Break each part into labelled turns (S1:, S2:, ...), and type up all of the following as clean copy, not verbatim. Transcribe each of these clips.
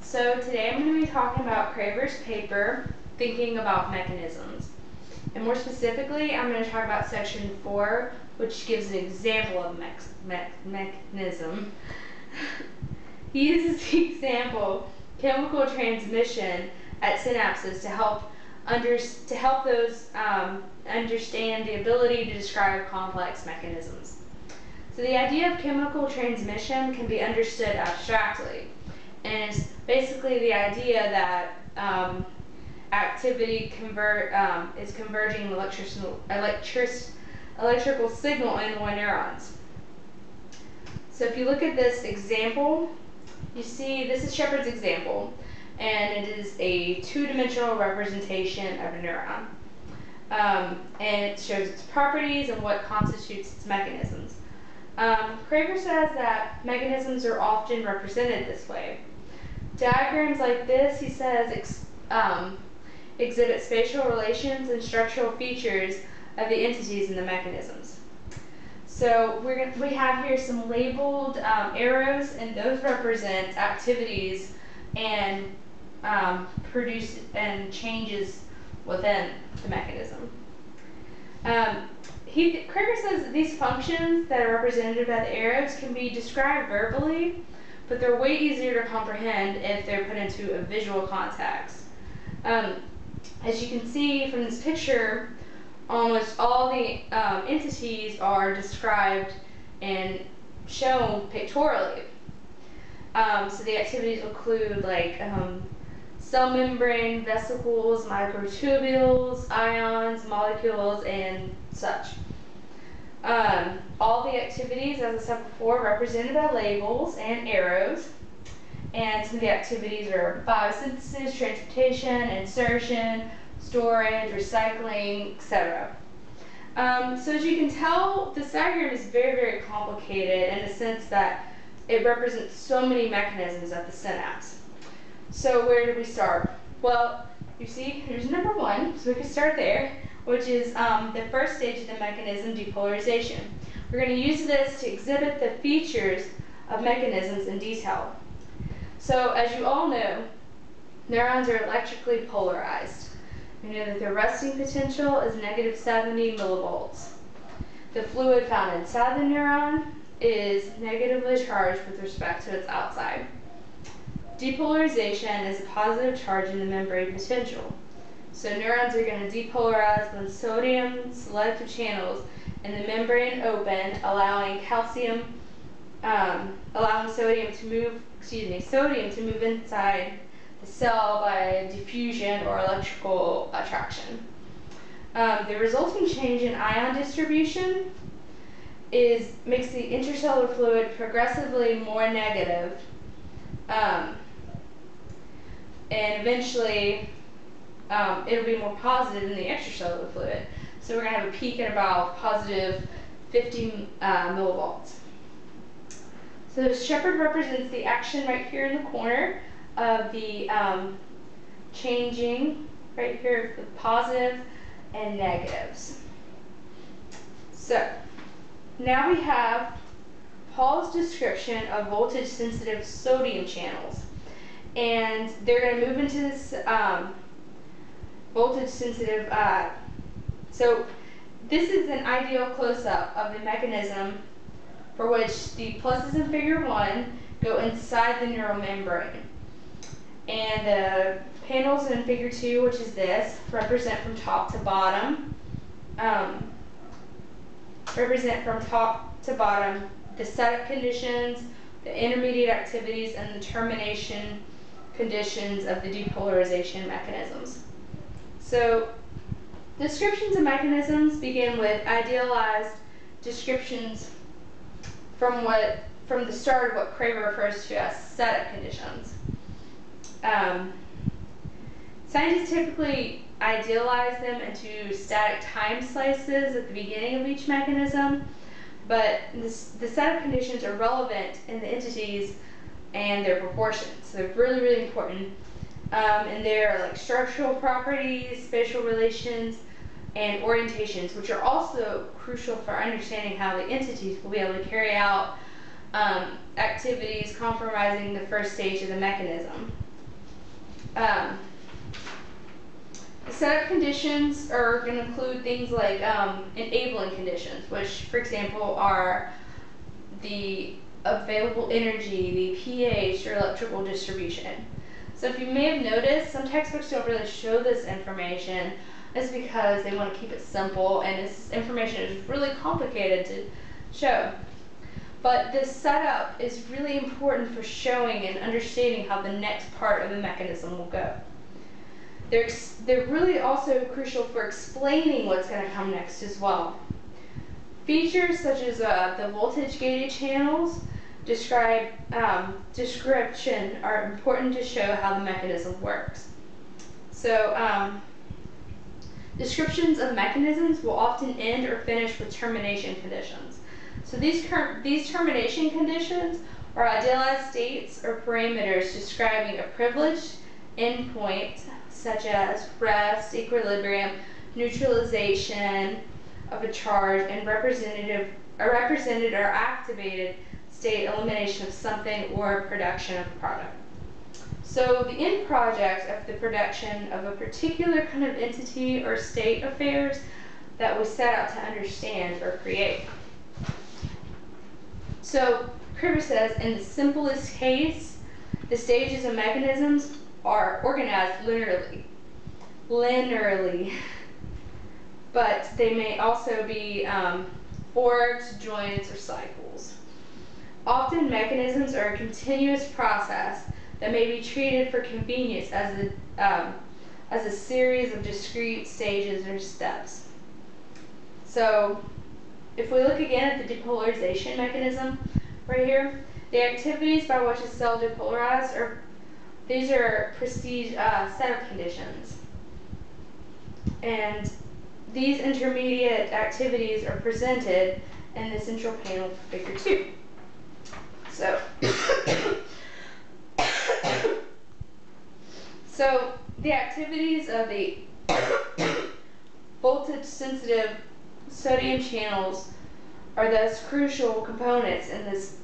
S1: So today I'm going to be talking about Craver's paper, Thinking About Mechanisms. And more specifically, I'm going to talk about section 4, which gives an example of mechanism. He uses the example chemical transmission at synapses to help those understand the ability to describe complex mechanisms. So the idea of chemical transmission can be understood abstractly. And it's basically the idea that activity is converging electrical signal in one neurons. So if you look at this example, you see this is Shepard's example, and it is a two-dimensional representation of a neuron. And it shows its properties and what constitutes its mechanisms. Craver says that mechanisms are often represented this way. Diagrams like this, he says, exhibit spatial relations and structural features of the entities in the mechanisms. So we have here some labeled arrows, and those represent activities and produce and changes within the mechanism. Craver says that these functions that are represented by the arrows can be described verbally, but they're way easier to comprehend if they're put into a visual context. As you can see from this picture, almost all the entities are described and shown pictorially. So the activities include like cell membrane, vesicles, microtubules, ions, molecules, and such. All the activities, as I said before, represented by labels and arrows. And some of the activities are biosynthesis, transportation, insertion, storage, recycling, etc. So as you can tell, this diagram is very, very complicated in the sense that it represents so many mechanisms at the synapse. So where do we start? Well, you see, here's number 1, so we can start there, which is the first stage of the mechanism, depolarization. We're going to use this to exhibit the features of mechanisms in detail. So as you all know, neurons are electrically polarized. We know that their resting potential is -70 millivolts. The fluid found inside the neuron is negatively charged with respect to its outside. Depolarization is a positive charge in the membrane potential. So neurons are going to depolarize when sodium selective channels in the membrane open, allowing sodium to move inside the cell by diffusion or electrical attraction. The resulting change in ion distribution makes the intracellular fluid progressively more negative, and eventually it'll be more positive in the extracellular fluid. So we're going to have a peak at about positive 50 millivolts. So Shepard represents the action right here in the corner of the changing right here with positive and negatives. So now we have Paul's description of voltage sensitive sodium channels. And they're going to move into this voltage sensitive, so this is an ideal close-up of the mechanism for which the pluses in figure 1 go inside the neural membrane. And the panels in figure 2, which is this, represent from top to bottom, the setup conditions, the intermediate activities, and the termination conditions of the depolarization mechanisms. So descriptions of mechanisms begin with idealized descriptions from the start of what Craver refers to as setup conditions. Scientists typically idealize them into static time slices at the beginning of each mechanism, but the setup conditions are relevant in the entities and their proportions. So they're really, really important. And they're like structural properties, spatial relations, and orientations, which are also crucial for understanding how the entities will be able to carry out activities compromising the first stage of the mechanism. The setup conditions are going to include things like enabling conditions, which, for example, are the available energy, the pH, or electrical distribution. So if you may have noticed, some textbooks don't really show this information. It's because they want to keep it simple, and this information is really complicated to show. But this setup is really important for showing and understanding how the next part of the mechanism will go. They're really also crucial for explaining what's going to come next as well. Features such as the voltage gated channels description are important to show how the mechanism works. So descriptions of mechanisms will often end or finish with termination conditions. So these termination conditions are idealized states or parameters describing a privileged endpoint such as rest, equilibrium, neutralization of a charge, and represented or activated state elimination of something or production of a product. So the end project of the production of a particular kind of entity or state of affairs that we set out to understand or create. So Kruger says, in the simplest case, the stages of mechanisms are organized linearly, but they may also be orbs, joins, or cycles. Often mechanisms are a continuous process that may be treated for convenience as a series of discrete stages or steps. So if we look again at the depolarization mechanism right here, the activities by which a cell depolarized these are prestige setup conditions. And these intermediate activities are presented in the central panel figure 2. So, the activities of the voltage sensitive sodium channels are thus crucial components in this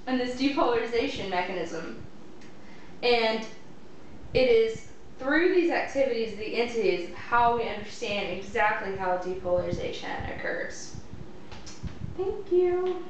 S1: in this depolarization mechanism. And it is through these activities, the entities, how we understand exactly how depolarization occurs. Thank you.